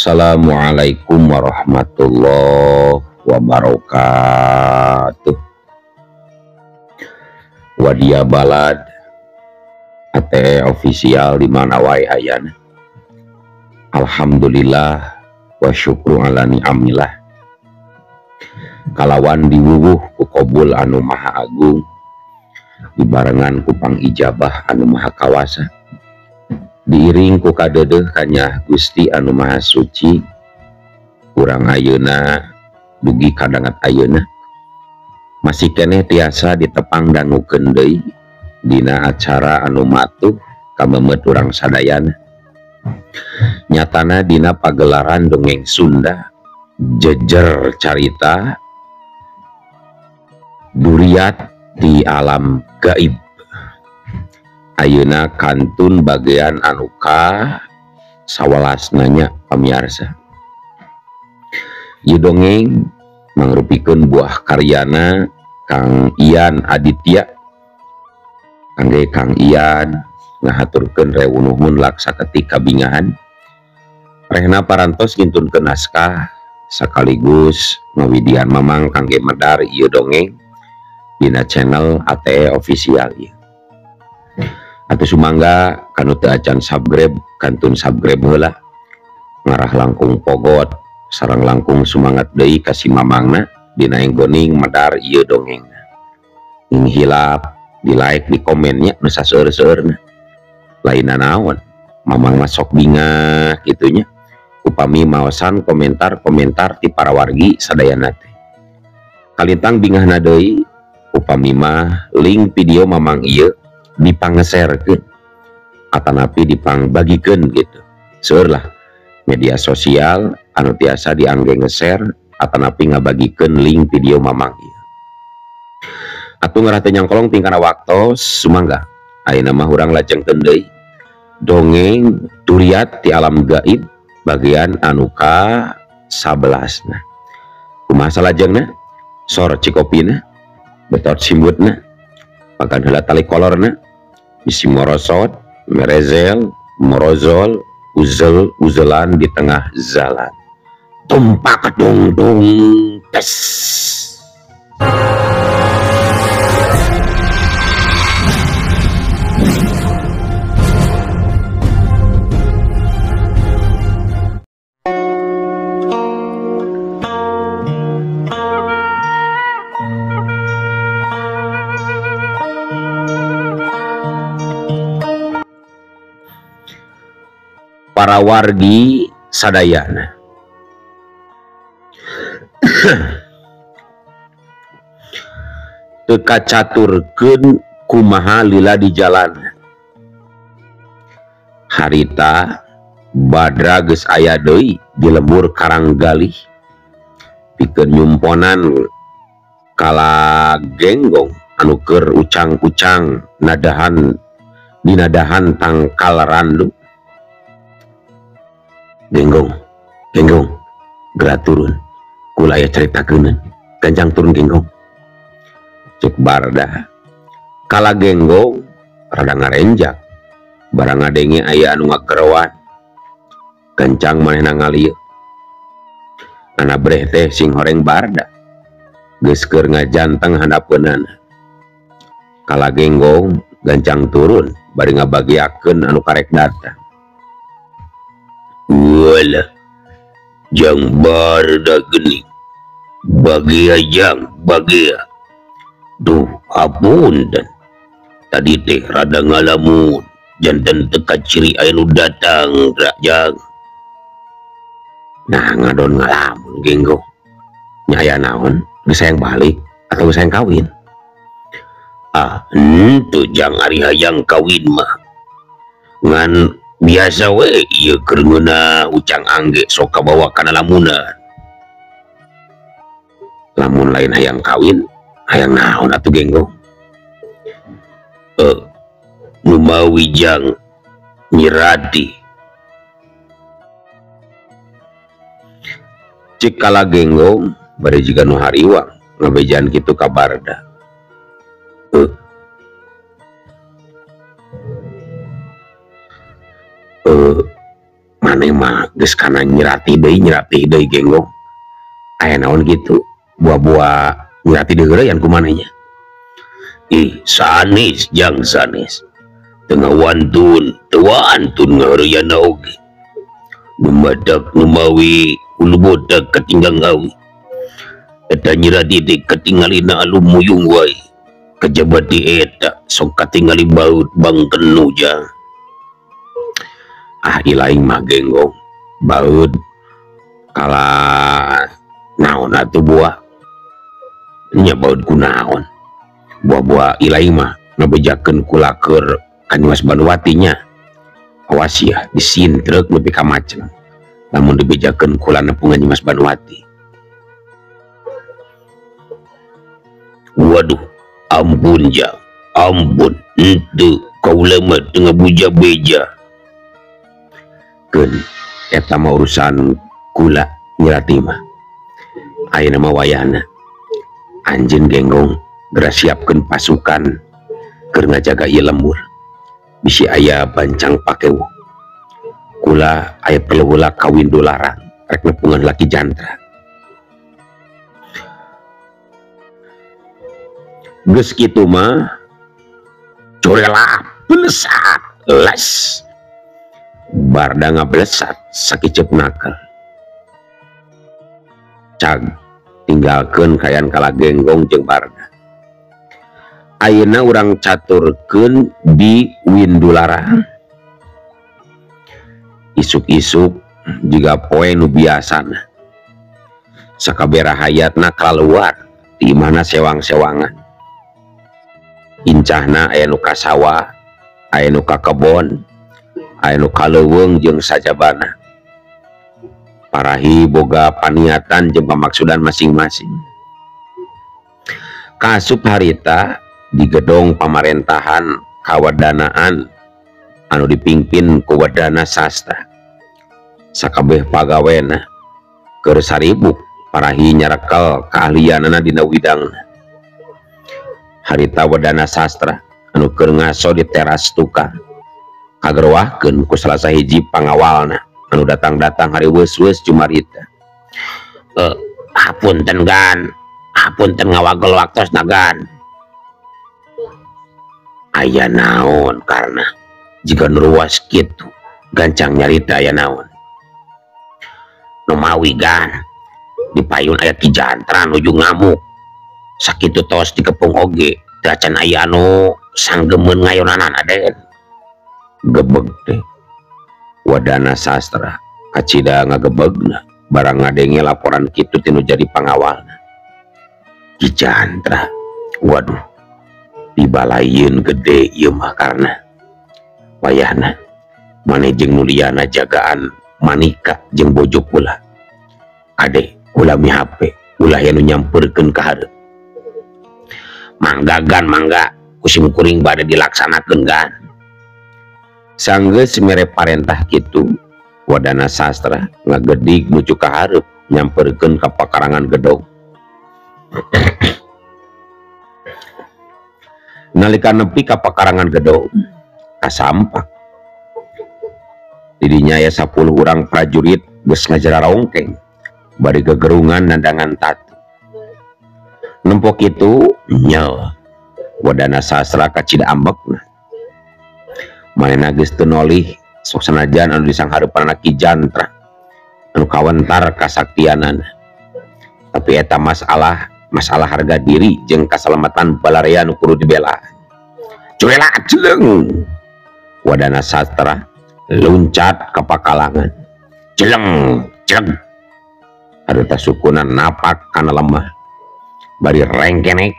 Assalamualaikum warahmatullahi wabarakatuh. Wadia balad ate ofisial di mana wae hayana. Alhamdulillah wa syukru ala ni'amillah. Kalawan diwuwuh ku Qobul anu maha agung, dibarengan ku pangijabah anu maha kawasa, diiring ku kadedeh kanya Gusti anu maha suci, urang ayeuna dugi kadangat ayeuna masih keneh tiasa ditepang dangukeun deui dina acara anu matuh kamemet urang sadayana. Nyatana dina pagelaran dongeng Sunda jejer carita duriat di alam gaib. Ayeuna kantun bagian anu ka 11 nya pamiarsa. Ieu dongeng mangrupikeun buah karyana Kang Ian Aditya. Kangge Kang Ian ngahaturkeun rewunuhun laksa ketika bingahan. Rehna parantos ngintunkeun naskah sakaligus ngawidian mamang kangge medar ieu dongeng dina channel ATE official ieu. Atuh sumangga kanu teu acan subscribe kantun subscribe heula. Ngarah langkung pogot sareng langkung sumangat deui ka si mamangna dina enggoning medar ieu dongengna. Ing hilap di like di komennya nu saseueur-seueurna. Lainna naon, mamang mah sok bingah kitunya. Upami maosan komentar-komentar ti para wargi sadayana teh. Kalintang bingahna deui upami mah link video mamang ieu dipanggeserkeun atanapi dipangbagikeun gitu. Seueur lah media sosial anu tiasa diangge nge-share atanapi ngabagikeun link video mamang ieu. Atuh ngarah teu nyangkolong tingkana waktos sumangga ayeuna mah urang lajengkeun deui dongeng duriat ti alam gaib bagian anu ka 11 na. Kumaha salajengna? Sor cikopina, betot simbutna, makan heula tali kolorna, bisi morosot, merezel, morozol, uzel-uzelan di tengah jalan. Tumpak dung dung tes. Para wargi sadayana. Teu kacaturkeun kumaha lila di jalan. Harita badra geus aya deui di lembur Karanggalih pikeun nyumponan kala genggong anu keur ucang-ucang nadahan dinadahan tangkal randu. Genggong gerak turun kulaya ceritakeun kencang turun genggong cek barda kala genggong rada ngarenjak barang ngadenge aya anu ngagerewan kencang manehna ngalieu ana breh teh sing horeng barda geus keur ngajanteng handapeunana. Kala genggong gancang turun bari ngabagiakeun anu karek datang. Walah, jang barda geni, bagia jang, bagia. Duh, apunten. Tadi teh rada ngalamun, janten teka ciri anu datang, rak jang. Nah, ngadon ngalamun, genggong. Nyaya naon, gesayang balik, atau gesayang kawin? Ah, itu jang ari hayang kawin mah. Ngan biasa we ieu keur ngeunah ucang angge sok kabawa kana lamunan. Lamun lain hayang kawin, hayang naon atuh genggong? Nu mawijang nyiradi. Cik kala genggong bari jiga nu hariwang ngabejan kitu ka barda. Maneh mah geus kana nyirati deui Genggong. Aya naon gitu buah-buah nyirati deureuyan ku manehnya. Ih sanis jang sanis tengah wantun ngareuyana oge nu madak nu mawi ulu bodak katinggang ngawi eta nyirati teh katingalina alum muyung wae kajabat di eta sok katingali baut bangkenu jang. Ah ilaing mah Genggong baut kala naon atuh buah nya baut kunaon buah-buah ilaing mah ngabejakeun kula keur ka Nyimas Banduwati nya. Awas ya disintrek lebih ka macem lamun dibejakeun kula nepungan Nyimas Banduwati. Waduh ampun jang ampun henteu kaula mah teu ngabuja beja keun eta mah urusan kula nyirati mah. Ayeuna mah wayahna anjeun Genggong geura siapkeun pasukan keur ngajaga ieu lembur bisi aya bancang pakewu kula aya perlu heula kawin dolarang rek nepungan laki jantra. Geus kitu mah corela belesat les barda ngablesat sakicep nakal cag tinggalkeun kayan kala Genggong jeung barda. Ayeuna urang caturkeun di Windularang isuk-isuk jiga poe nu biasana sakabehara hayatna kaluar di mana sewang-sewangan incahna aya nu ka sawah aya nu ka kebon aya nu ka leuweung jeung sajabana parahi boga paniatan jeung pamaksudan masing-masing. Kasup harita di gedung pamarentahan kawadanaan anu dipingpin ku Wadana Sastra sakabeh pagawena keur saribuk parahi nyarekel keahlianana dina widangna. Harita Wadana Sastra anu keur ngaso di teras tukang kagerwahkeun ku salah sahiji pangawalna anu datang-datang hari weus-weus jumarita. Hapunten gan hapunten ngawagel waktosna gan. Aya naon karena jika nuruas kitu gancang nyarita aya naon nu mawi gan dipayun aya Ki Jantra nuju ngamuk sakitu tos dikepung oge teu aya anu sanggemeun ngayonanana den gebeg teh. Wadana Sastra kacida ngagebegna barang ngadenge laporan kitu tinu jadi pangawalna. Ki Jantra waduh dibalayeun gede ieu mah karena wayahna maneh jeung nuliana jagaan manika jeung bojo kula ade kula mihape ulah anu nyampeurkeun ka hareup. Mangga gan mangga kusim kuring bade dilaksanakeun gan. Sanggeus mere parentah kitu Wadana Sastra ngagedig nuju ka hareup nyampeurkeun ka pakarangan gedong. Nalika nepi ka pakarangan gedong kasampak didinya aya 10 urang prajurit geus ngajara rongkeng bari gegerungan nandangan tatu. Nempok itu nyawa Wadana Sastra kacida ambekna manehna geus teu nolih sok sanajan anu disanghareupan Ki Jantra anu kawentar kasaktianana tapi eta masalah harga diri jeung kasalamatan balarea nu kudu dibela. Curela jeleng Wadana Sastra luncat ke pakalangan jeleng harita sukunan napak kana lemah bari rengkenek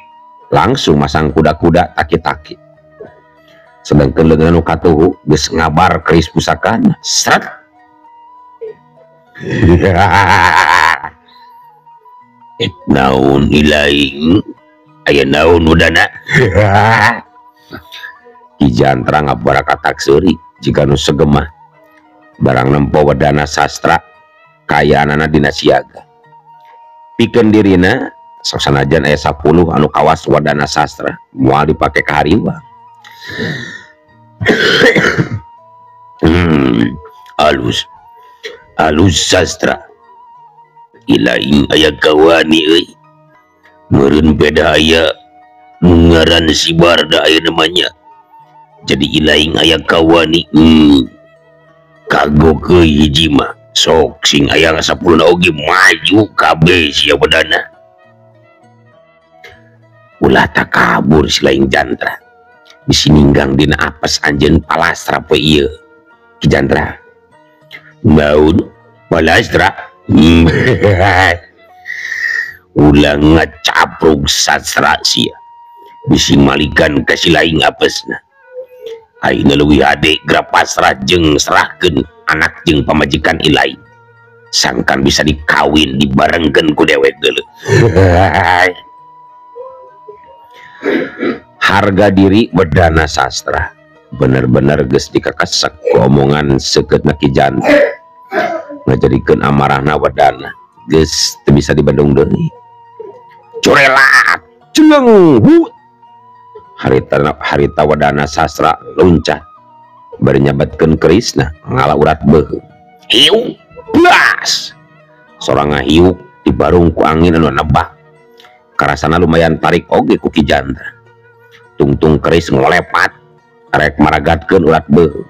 langsung masang kuda-kuda taki-taki sedangkan leungeun nu katuhu geus ngabar keris pusakana sret. Naon ilaing aya naon Wadana. Ki Jantra ngabarakatak seuri jika nu segemah barang nempo Wadana Sastra kayaanana dina siaga pikeun dirina sok sanajan aya 10 anu kawas Wadana Sastra moal dipake ka hariwang. Alus Alus sastra ilaing aya kawani euy meureun beda aya ngaran si Barda aya namanya jadi ilaing aya kawani kagok euy hiji mah sok sing aya ngasapulna oge maju kabeh sia bedana ulah tak kabur si laing jantra bisi ninggang dina apes anjeun palastra poe ieu Ki Jantra baun palastra ulah ngacapruk sastra sia bisi malikan kasih laing apesna ayeuna leuwih ade gra pasrah jeung serahkeun anak jeung pamajikan ilaing sangkan bisa dikawin dibarengkeun ku dewek geuleuh harga diri wedana sastra bener-bener geus dikakesek ku omongan seukeutna Ki Jantra ngajadikeun amarahna wedana geus teu bisa dibendung deui curelat ceneng harita wedana sastra loncat bari nyabatkeun kerisna ngala urat beuheung hiu blas sorang ngahiuk dibarung ku angin anu nebak karasana lumayan tarik oge ku Ki Jantra tungtung keris ngolepat rek maragatkeun urat beuheung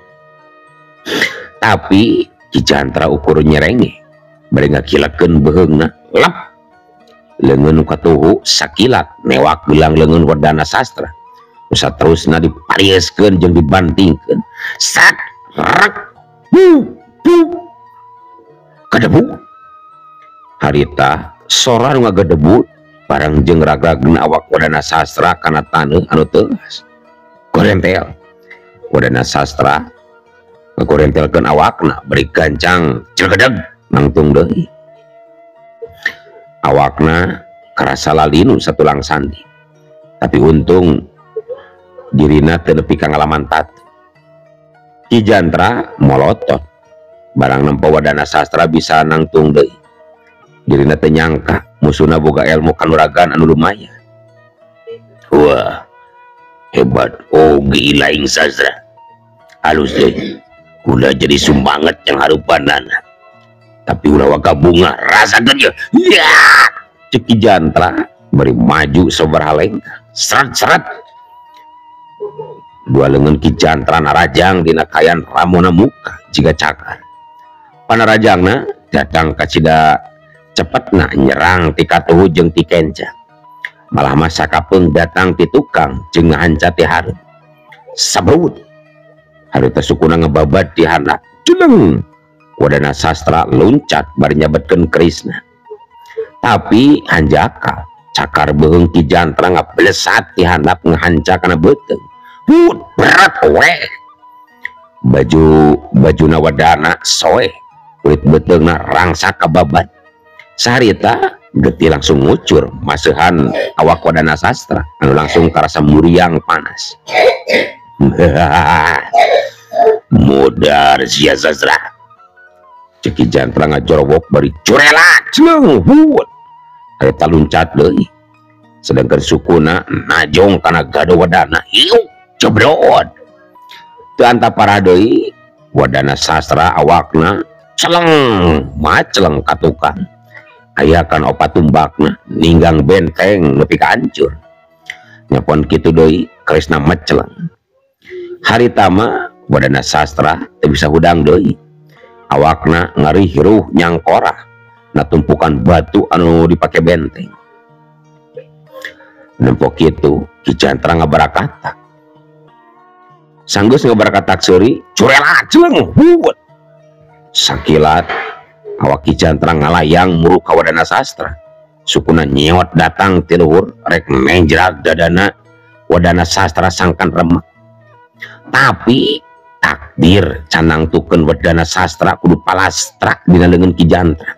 tapi Ki Jantra ukur nyerenge bari ngakilakeun beuheungna lep leungeun katuhu sakilat newak gelang leungeun wedana sastra nusa terusna diparieskeun jeung dibantingkeun sak rek kadebu harita sora nu ngagedebu barang jeung ragragna awak wedana sastra kana taneuh anu teuas korentel wedana sastra ngakorentelkeun awakna beri gancang cergedeg nangtung deui awakna karasa lalinu satulang sandi tapi untung dirina teu nepi ka ngalaman tatu Ki Jantra molotot barang nempo wadana sastra bisa nangtung deui dirina teu nyangka musuhna boga ilmu kanuragan anu lumayan wah hebat oge ilaing sastra alus deui ulah jadi sumbanget yang harupanana tapi ulah waka bunga rasakeun ye ya cek Ki Jantra bari maju sabaraha lengkah seret-seret dua leungeun Ki Jantra narajang dina kayan ramona muka jiga cakar panarajangna datang ka cida cepetna nyerang ti katuhu jeung ti kenca malah mah sakapeung datang ti tukang jeung ngahanca ti hareup sabrut harita sukuna ngebabat di handap ceneng wadana sastra loncat bari nyabetkeun kerisna tapi hanjaka cakar beuheung Ki Jantra ngablesat ti handap ngahanca kana beuteung hut berat we bajuna wadana soe kulit beuteungna rangsak kababat sarita geti langsung ngucur maseuhan awak wadana sastra anu langsung karasa muriang panas modar sia sastra cek Ki Jantra ngajorowok bari curelat ceneng hut harita luncat deui sedangkan sukuna najong kana gado wadana hiu cebrot teu antapara deui wadana sastra awakna celeng maceleng ka tukang aya kan opat tumbakna ninggang benteng nepi ka hancur nyapon kitu deui kerisna meceleng harita mah wadana sastra teu bisa hudang deui awakna ngarihiruh nyangkora na tumpukan batu anu dipake benteng nempo kitu Ki Jantra ngabarakata sanggeus ngabarakata seuri curelat ceneng hut sakilat awak Ki Jantra ngalayang muru ka wadana sastra sukuna nyewot datang ti luhur rek menjrak dadana wadana sastra sangkan remek tapi takdir canang tukeun wadana sastra kudu palastra dina leungeun Ki Jantra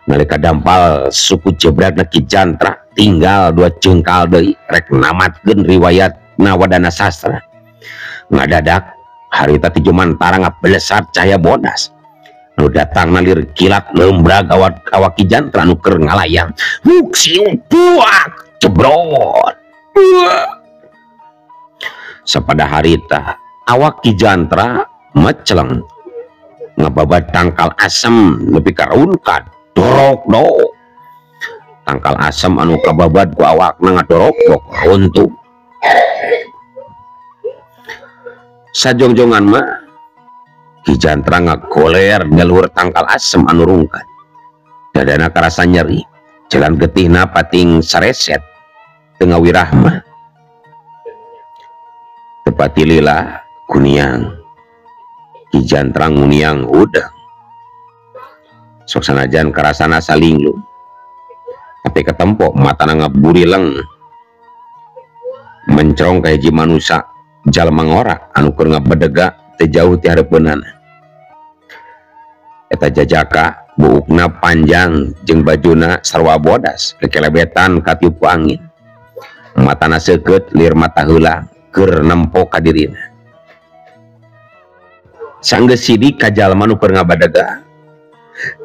nalika dampal suku jebratna Ki Jantra tinggal 2 ceungkal deui rek namatkeun riwayatna wadana sastra ngadadak harita ti jumantara ngablesat cahaya bodas nu datang nalir kilat lembrag awak Ki Jantra nu keur ngalayang huk siung buak cebrot sapada harita awak Ki Jantra meceleng ngababat tangkal asem nepi ka raunkan dorok do tangkal asem anu kababat ku awakna ngadorok dok runtuh. Sajongjongan mah Ki Jantra ngagoler jalur tangkal asem anu rungkat. Dadana karasa nyeri, jalan getihna pating sareset tengah wirahmah. Tepati lila kuniang Ki Jantra nguniang udang. Sok sanajan karasana salinglu, tapi ketempo matana ngaburileng mencerong ka hiji manusia jalma ngorak anu keur ngabedega teu jauh ti hareupeunana. Eta jajaka buukna panjang jeung bajuna sarua bodas kekelebetan katiup ku angin. Matana seukeut lir mata heula keur nempo ka dirina. Sanggeus sidik ka jalma nu keur ngabadega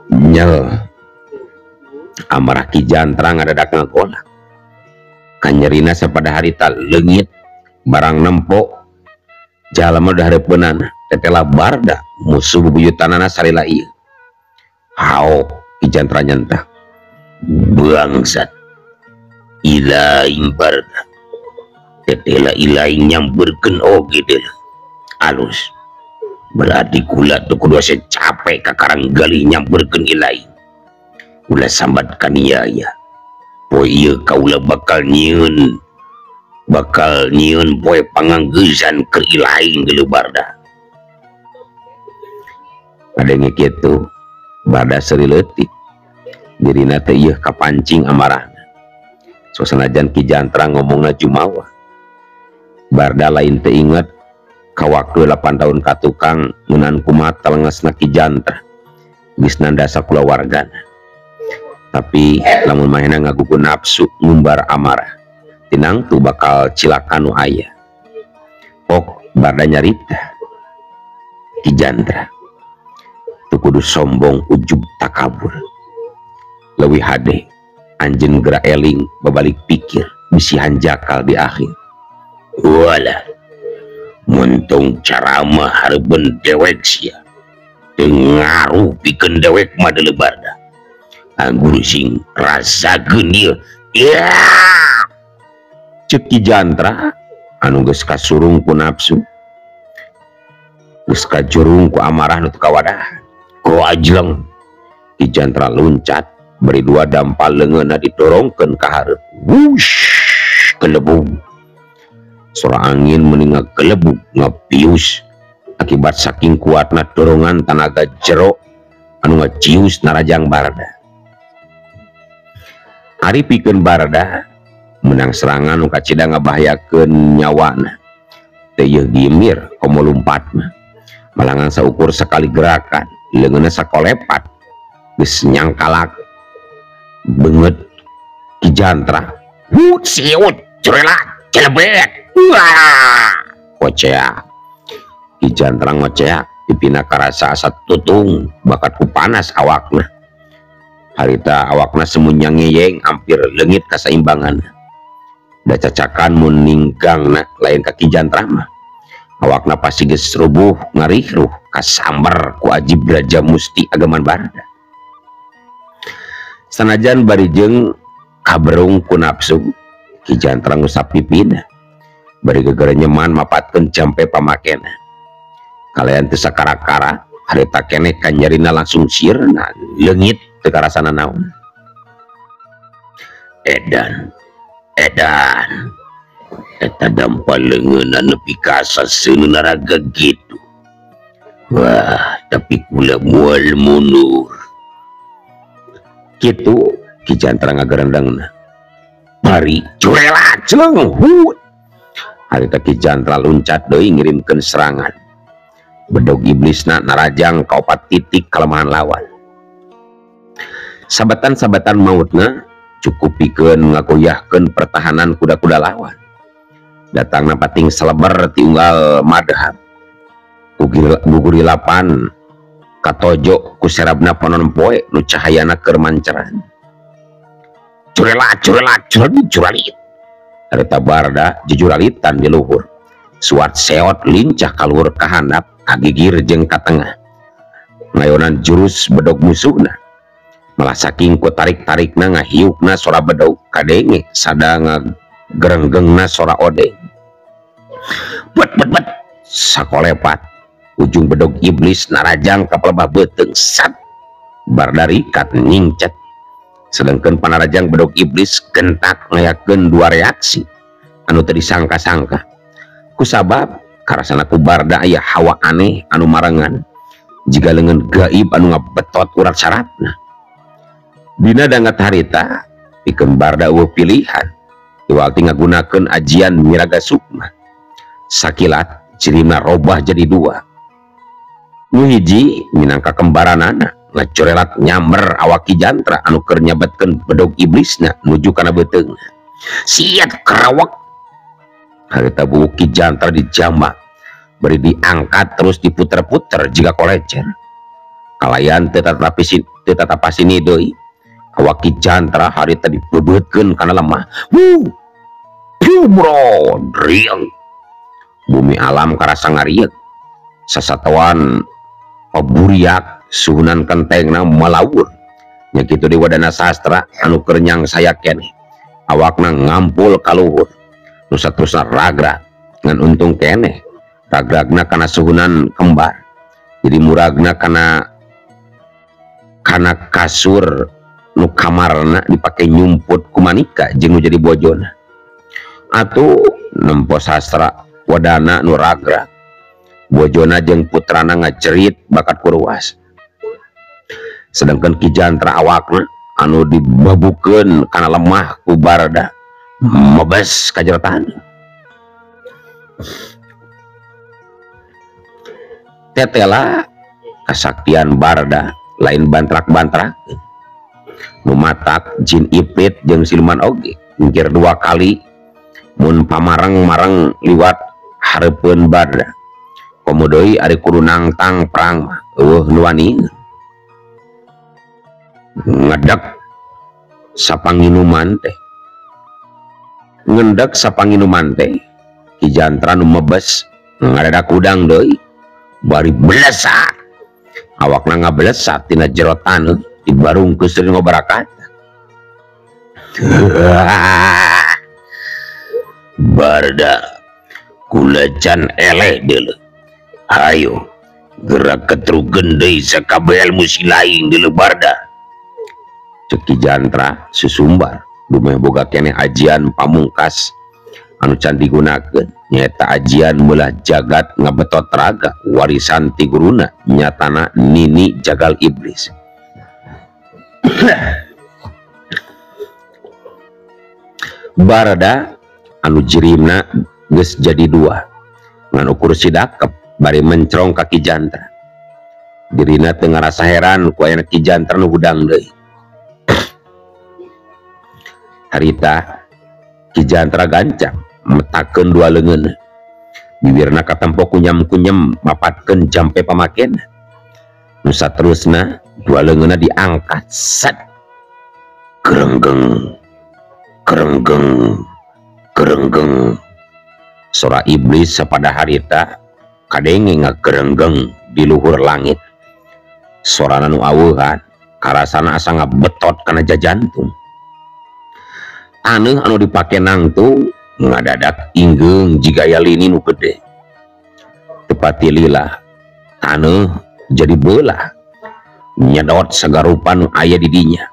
nyel amarah Ki Jantra ngadadak ngagolak. Kanyerina sapada harita leungit barang nempo jalma da hareupeunana tetela Barda musuh bebuyutanana salila ieu. Hao Ki Jantra nyentah, bangsat ilaing Barda tetela ilaing nyambeurkeun oge deuleu alus. Berarti kula tuh kudu asa capek ka karang galih nyamperkeun ilaing. Ulah sambat ka niaya. Poe ieu kaula bakal nyieun poe panganggeusan keur ilaing geuleuh Barda. Kadenge kitu Barda seuri leutik. Dirina teh ieu kapancing amarahna. Sosanajan Ki Jantra ngomongna jumawa. Barda lain teu inget ka waktu 8 tahun ka tukang ngeunaan kumaha talengesna Ki Jantra geus nandasa kulawargana. Tapi lamun manehna ngagugu nafsu ngumbar amarah tinang tu bakal cilaka nu aya. Pok Barda nyarita Ki Jantra tu kudu sombong ujub takabur. Leuwih hade anjeun geura eling babalik pikir bisihan jakal di akhir. Walah muntong caramah hareupeun dewek sia teu ngaruh pikeun dewek mah deuleu Barda. Anggur sing rasakeun ieu ya ceuk Ki Jantra anu geus kasurung ku nafsu, geus kajurung ku amarah nu teu kawadahan. Ku ajleng Ki Jantra luncat beri dua dampal leungeunna didorongkeun ka hareup. Wush kelebung. Sora angin meuning ngagelebug ngapius akibat saking kuatna dorongan tenaga jero anu ngacius narajang Barda. Ari pikeun Barda menang serangan nu kacida ngabahayakeun nyawana. Teu ieu gimir komo lompatna. Malangan saukur sekali gerakan leungeunna sakolepat geus nyangkalak beungeut Ki Jantra. Hut siut curelak celebet. Wah, ngocea Ki Jantra ngocea pipina karasa asa tutung bakat ku panas awakna. Harita awakna semu nyangeyeng hampir leungit kasaimbangan. Da cacakan mun ninggangna lain ka Ki Jantra mah awakna pasti geus rubuh ngarihruh kasamber ku Aji Brajamusti agaman Barda. Sanajan barijeng kaberung ku nafsu Ki Jantra ngusap pipina bari gegara nyeman mapatkeun jampe pamakena. Kalayan teu sakara-kara harita keneh kanyarina langsung sirna leungit teu karasana naon. Edan eta dampal leungeunna nepi ka saseunna raga gitu. Wah, tapi kula moal mundur. Kitu Ki Jantra ngagarendangna. Bari curela cenah hut. Harita Ki Jantra luncat deui ngirimkeun serangan. Bedog iblisna narajang ka opat titik kelemahan lawan. Sabatan-sabatan mautna cukup pikeun ngagoyahkeun pertahanan kuda-kuda lawan. Datangna pating seleber ti unggal madhab. Gugurilapan katojo ku serabna ponon poe nu cahayana keur manceran. Curalit. Harita Barda jujuralitan di luhur. Suat seot lincah kaluhur ka handap, kagigir jeung ka tengah. ngayonan jurus bedog musuhna, malah saking ku tarik-tarikna ngahiukna sora bedog kadenge sada ngagerenggengna sora odeng. Bet bet bet sakolepat ujung bedog iblis narajang ka pelebah beteng sat bardarikat ningcet. Sedangkan panarajang bedog iblis gentak ngayakeun dua reaksi anu teu disangka-sangka. Kusabab karasana ku barda aya hawa aneh anu marangan jika leungeun gaib anu ngabetot urat syaratna. Dina dangat harita pikeun barda eueuh pilihan iwalti ngagunakeun ajian miraga sukma. Sakilat cirimna robah jadi dua. Nu hiji minangka kembaranana ngacorelat nyamber awak Ki Jantra anu keur nyabetkeun bedog iblisna nuju kana beteungna. Siat kerawak harita buuk Ki Jantra dijambak beri diangkat terus diputer-puter jika kolecer. Kalayan teu tatapasini deui awak Ki Jantra harita dibebeutkeun kana lemah. Bro driang bumi alam karasa ngarieu. Sasatawan paburiak suhunan kentengna malawur nya kitu di wadana sastra anu keur nyangsaya keneh awakna ngampul kaluhur nu saterusna ragrag ngan untung keneh ragragna kana suhunan kembar jadi muragna kana kasur nu kamarna dipake nyumput ku manika jeung nu jadi bojona atuh nempo sastra wadana nu ragrag bojona jeung putrana ngacerit bakat kuruas. Sedangkan Ki Jantra awakna anu dibabukeun kana lemah ku barda mebes kajerotan. Tetela kasaktian barda lain bantrak-bantrak nu matak jin iprit jeung siluman oge ngir dua kali mun pamareng-mareng liwat hareupeun barda komodo ari kudu nangtang perang mah eueuh nu wani ngedak sapanginuman teh ngendak sapanginuman teh Ki Jantra nu mebes ngadadak udang deui bari blesat awakna ngablesat tina jero taneuh dibarungkeun seueur ngobarakat. Barda kulacan eleh deuleu hayo gerak ketrugeun deui sakabeh ilmu silaing deuleu barda. Cek Ki Jantra susumbar dumeh boga keneh ajian pamungkas anu can digunakeun nyaeta ajian meulah jagat ngabetot raga warisan ti guruna nyatana nini jagal iblis. Barada anu jirimna geus jadi dua ngan ukur sidakep bari mencrong ka Ki Jantra. Dirina teu ngarasa heran ku aya Ki Jantra nu hudang deui. Harita Ki Jantra gancang metakeun dua leungeun bibirna katempo kunyem-kunyem mapatkeun jampe pamaken nu saterusna dua leungeunna diangkat set kerenggeng kerenggeng kerenggeng sora iblis sapada harita kadenge ngakerenggeng di luhur langit sorana nu aweuhan karasana asa ngabetot kana jajantung. Taneuh anu dipake nangtung ngadadak inggeung jiga aya lini nu gede. Tepati lila taneuh jadi beulah nyedot sagarupa nu aya di dinya.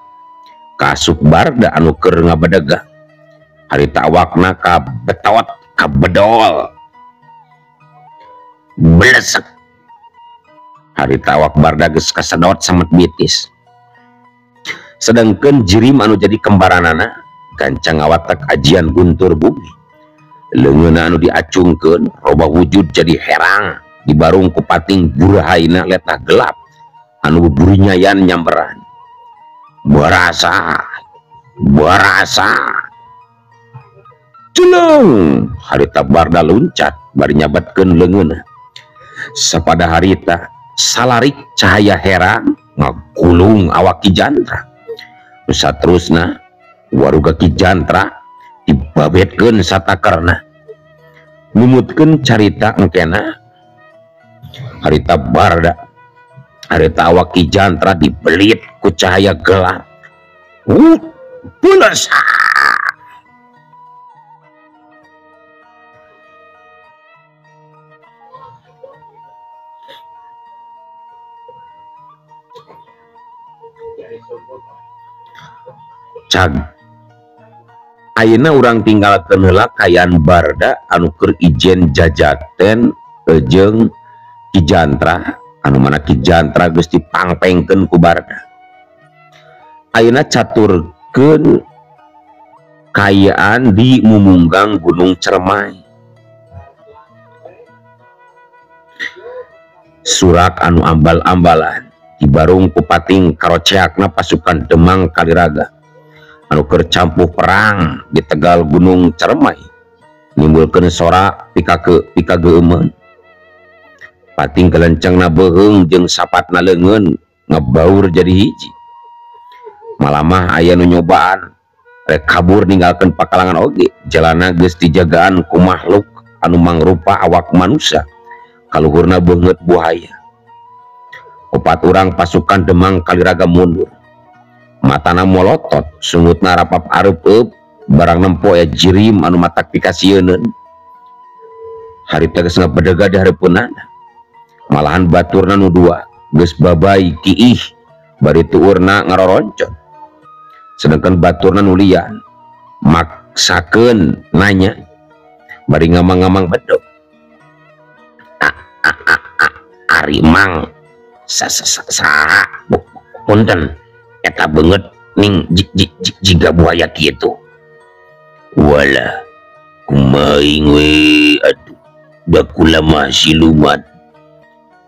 Kasuk barda anu keur ngabadegah harita awakna kabetot kabedol blesek harita awak barda geus kasedot samet bitis. Sedangkeun jirim anu jadi kembaranana gancang ngawatak ajian guntur bumi leungeunna anu diacungkeun robah wujud jadi herang dibarung ku pating burahaina letah gelap anu burinyayan nyamberan barasa celeng harita barda luncat bari nyabatkeun leungeunna sapada harita salarik cahaya herang ngagulung awak Ki Jantra nu saterusna waruga Ki Jantra dibabetkeun satakerna numutkeun carita engkena harita barda Harita awak Ki Jantra dibelit ku cahaya gelap. Pulas. Cag ayeuna urang tinggalkeun heula kayaan Barda anu keur ijen jajaten jeung Ki Jantra, anu mana Ki Jantra geus dipangpengkeun ku Barda. Ayeuna caturkeun kayaan di mumunggang Gunung Cermai. Surak anu ambal-ambalan dibarung ku pating karoceakna pasukan Demang Kaliraga anu keur campuh perang di tegal Gunung Cermai, nimbulkeun sora pikageueun. Pating kelencengna beheung jeung sapatna leungeun ngabaur jadi hiji. Malamah aya nu nyobaan rek kabur ninggalkeun pakalangan oge, jalana geus dijagaan ku makhluk anu mangrupa awak manusia, kaluhurna beungeut buaya. Opat urang pasukan Demang Kaliraga mundur, matana molotot, sungutna rapap areup-eup, barang nempo ya jirim anu matak pikasieun. Harita geus ngabedega di hareupeunana, malahan baturna nu dua geus babay kiih bari tuurna ngaroroncon, sedangkan baturna nu lian maksakeun nanya bari ngamang-ngamang bedog. Ari mang saha punten eta beungeut ning jiga buaya kitu. Walah kumaing we, aduh da kumaha siluman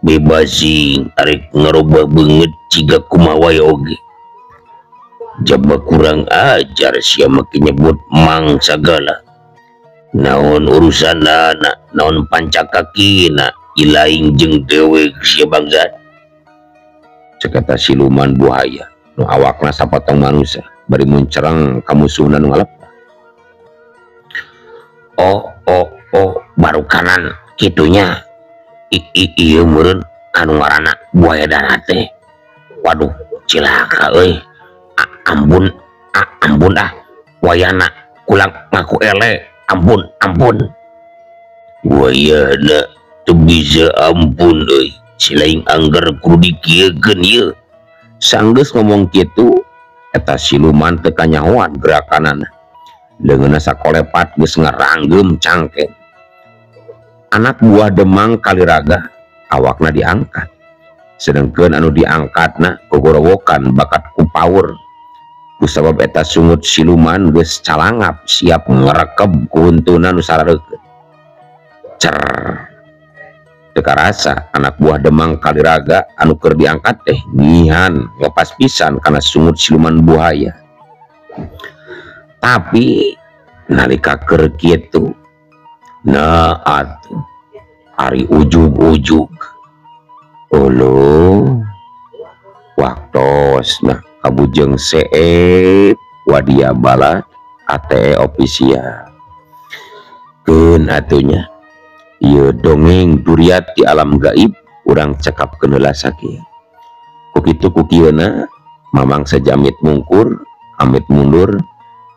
bebasing arek ngarobah beungeut jiga kumaha wae oge. Jaba kurang ajar sia make nyebut mang sagala. Naon urusanna, naon pancakakina ilaing jeung dewek sia bangsat. Cekata siluman buaya nu awakna sapotong manusia bari muncereng ka musuhna nu ngalepna. Oh baru kanan kitunya. Ieu meureun anu ngaranna buaya darat teh. Waduh cilaka euy. Ampun wayana kulang ngaku ele. Ampun wayana teu bisa ampun euy. Silaing anggar kudu dikiekeun ieu. Sanggeus ngomong kitu eta siluman teu kanyahoan gerakanana, leungeunna sakolepat geus ngaranggem cangkeng. Anak buah Demang Kaliraga awakna diangkat, sedengkeun anu diangkatna gogorowokan bakat ku paur, kusabab eta sungut siluman geus calangap siap ngrekeb ku huntuna nu sarareukeun. Cer teu karasa anak buah Demang Kaliraga anu keur diangkat teh ngihan lepas pisan kana sungut siluman buaya. Tapi nalika keur kitu, nah atuh ari ujug-ujug uluh waktosna kabujeng seep wadia bala ate ofisial. Keun atunya ieu dongeng duriat di alam gaib urang cekapkeun heula sakieu. Kukitu kukieuna mamang sajamit mungkur amit mundur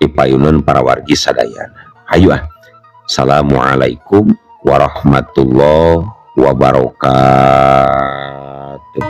dipayuneun para wargi sadayana. Hayu ah. Assalamualaikum warahmatullahi wabarakatuh.